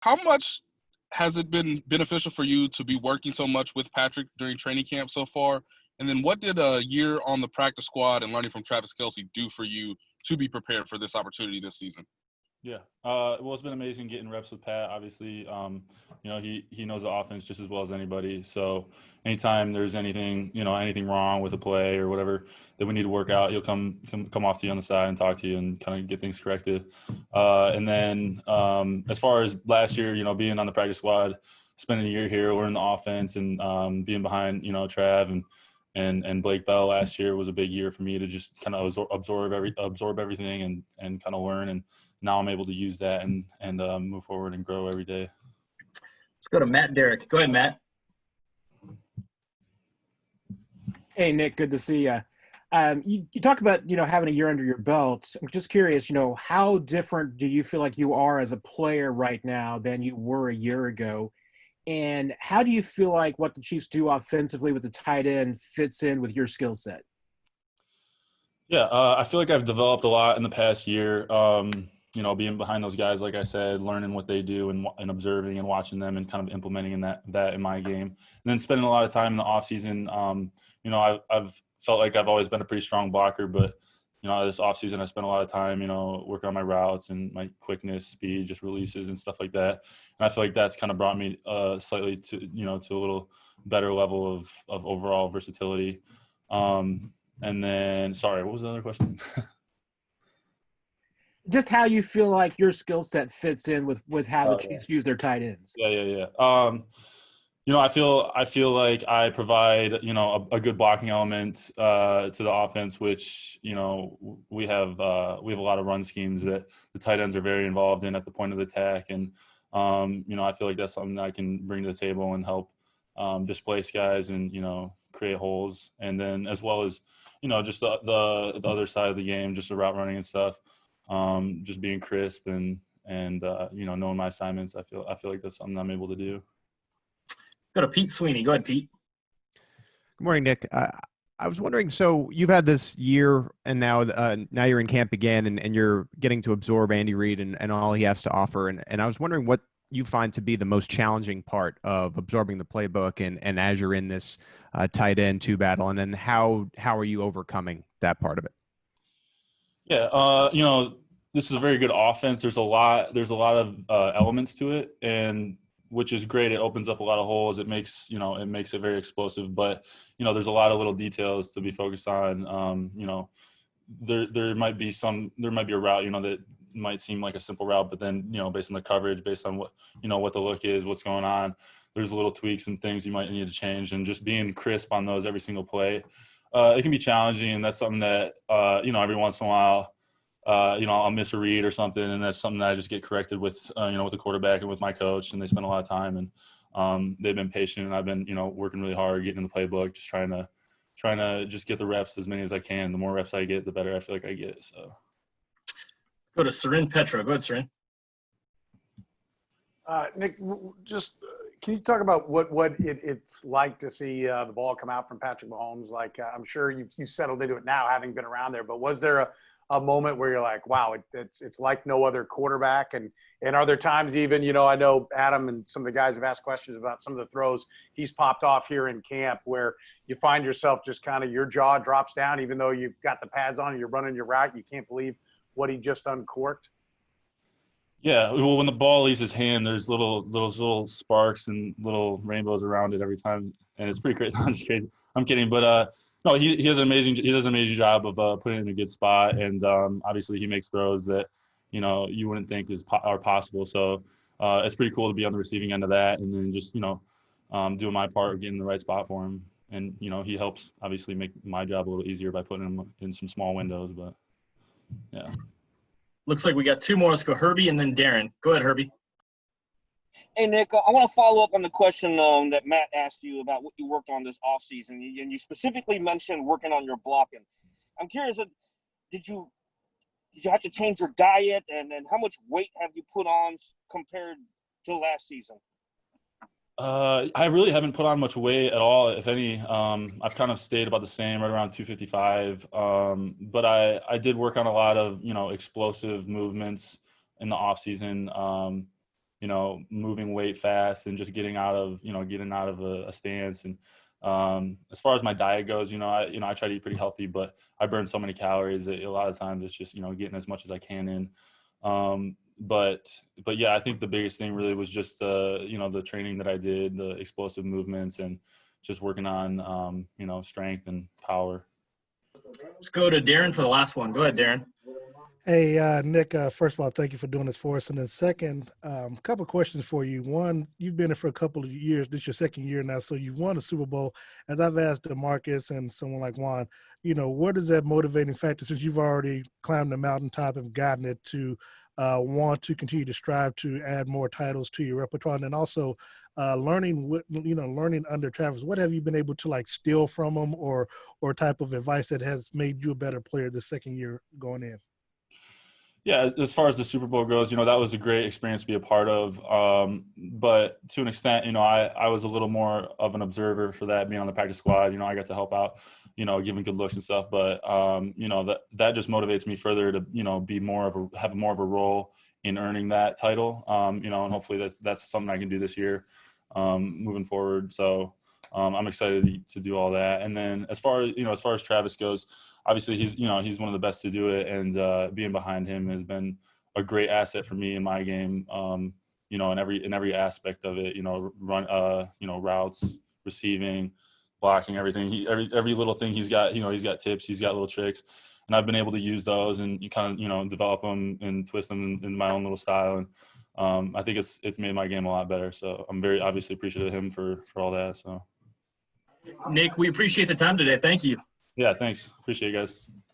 how much has it been beneficial for you to be working so much with Patrick during training camp so far? And then what did a year on the practice squad and learning from Travis Kelce do for you to be prepared for this opportunity this season? Yeah. Well, it's been amazing getting reps with Pat. Obviously, he knows the offense just as well as anybody. So anytime there's anything wrong with a play or whatever that we need to work out, he'll come off to you on the side and talk to you and kind of get things corrected. And then as far as last year, being on the practice squad, spending a year here, learning the offense and being behind, Trav and Blake Bell last year was a big year for me to just kind of absorb everything and kind of learn. And now I'm able to use that and move forward and grow every day. Let's go to Matt Derrick. Go ahead, Matt. Hey, Nick, good to see you. You talked about, having a year under your belt. I'm just curious, how different do you feel like you are as a player right now than you were a year ago? And how do you feel like what the Chiefs do offensively with the tight end fits in with your skill set? Yeah, I feel like I've developed a lot in the past year. Being behind those guys, like I said, learning what they do and observing and watching them and kind of implementing that in my game. And then spending a lot of time in the off season. I've felt like I've always been a pretty strong blocker, but this off season I spent a lot of time, working on my routes and my quickness, speed, just releases and stuff like that. And I feel like that's kind of brought me slightly to a little better level of overall versatility. And then, sorry, what was the other question? Just how you feel like your skill set fits in with how the Chiefs use their tight ends. Yeah. I feel like I provide, a good blocking element to the offense, which, we have a lot of run schemes that the tight ends are very involved in at the point of the attack. And, I feel like that's something that I can bring to the table and help displace guys and, create holes. And then as well as, just the other side of the game, just the route running and stuff, just being crisp and knowing my assignments. I feel like that's something I'm able to do. Go to Pete Sweeney. Go ahead, Pete. Good morning, Nick. I was wondering, so you've had this year and now you're in camp again and you're getting to absorb Andy Reid and all he has to offer. And I was wondering what you find to be the most challenging part of absorbing the playbook and as you're in this tight end two battle, and then how are you overcoming that part of it? Yeah, this is a very good offense. There's a lot of elements to it, and which is great. It opens up a lot of holes. It makes it very explosive. But there's a lot of little details to be focused on. There might be a route that might seem like a simple route, but then based on the coverage, based on what the look is, what's going on, there's little tweaks and things you might need to change. And just being crisp on those every single play, it can be challenging. And that's something that every once in a while. I'll miss a read or something, and that's something that I just get corrected with, with the quarterback and with my coach, and they spend a lot of time, and they've been patient, and I've been, working really hard, getting in the playbook, just trying to just get the reps as many as I can. The more reps I get, the better I feel like I get. So, go to Seren Petro. Go ahead, Seren. Nick, just can you talk about what it's like to see the ball come out from Patrick Mahomes? Like, I'm sure you settled into it now, having been around there, but was there a moment where you're like, wow, it's like no other quarterback? And are there times even, I know Adam and some of the guys have asked questions about some of the throws he's popped off here in camp where you find yourself just kind of your jaw drops down, even though you've got the pads on and you're running your route, you can't believe what he just uncorked? Yeah, well, when the ball leaves his hand, there's those little sparks and little rainbows around it every time, and it's pretty crazy. I'm just kidding. I'm kidding, but no, he does an amazing job of putting it in a good spot, and obviously he makes throws that you wouldn't think are possible. So it's pretty cool to be on the receiving end of that, and then just doing my part of getting the right spot for him. And he helps obviously make my job a little easier by putting him in some small windows. But yeah, looks like we got two more. Let's go Herbie and then Darren. Go ahead, Herbie. Hey, Nick, I want to follow up on the question that Matt asked you about what you worked on this offseason. And you specifically mentioned working on your blocking. I'm curious, did you have to change your diet? And then how much weight have you put on compared to last season? I really haven't put on much weight at all, if any. I've kind of stayed about the same, right around 255. But I did work on a lot of, explosive movements in the off season. moving weight fast and just getting out of a stance. And as far as my diet goes, I try to eat pretty healthy, but I burn so many calories that a lot of times it's just, getting as much as I can in. But yeah, I think the biggest thing really was just the training that I did, the explosive movements, and just working on, strength and power. Let's go to Darren for the last one. Go ahead, Darren. Hey, Nick, first of all, thank you for doing this for us. And then second, a couple of questions for you. One, you've been in for a couple of years. This is your second year now, so you've won a Super Bowl. As I've asked DeMarcus and someone like Juan, what is that motivating factor, since you've already climbed the mountaintop and gotten it, to want to continue to strive to add more titles to your repertoire? And then also learning under Travis, what have you been able to steal from him, or type of advice that has made you a better player the second year going in? Yeah, as far as the Super Bowl goes, that was a great experience to be a part of. But to an extent, I was a little more of an observer for that, being on the practice squad. I got to help out, giving good looks and stuff. But, that just motivates me further to, have more of a role in earning that title. And hopefully that's something I can do this year, moving forward. So I'm excited to do all that. And then as far as Travis goes, obviously he's one of the best to do it, and being behind him has been a great asset for me in my game. In every aspect of it, routes, receiving, blocking, everything. Every little thing he's got tips, he's got little tricks, and I've been able to use those and you kind of develop them and twist them in my own little style. And I think it's made my game a lot better. So I'm very obviously appreciative of him for all that. So Nick, we appreciate the time today. Thank you. yeah, thanks. Appreciate it, guys.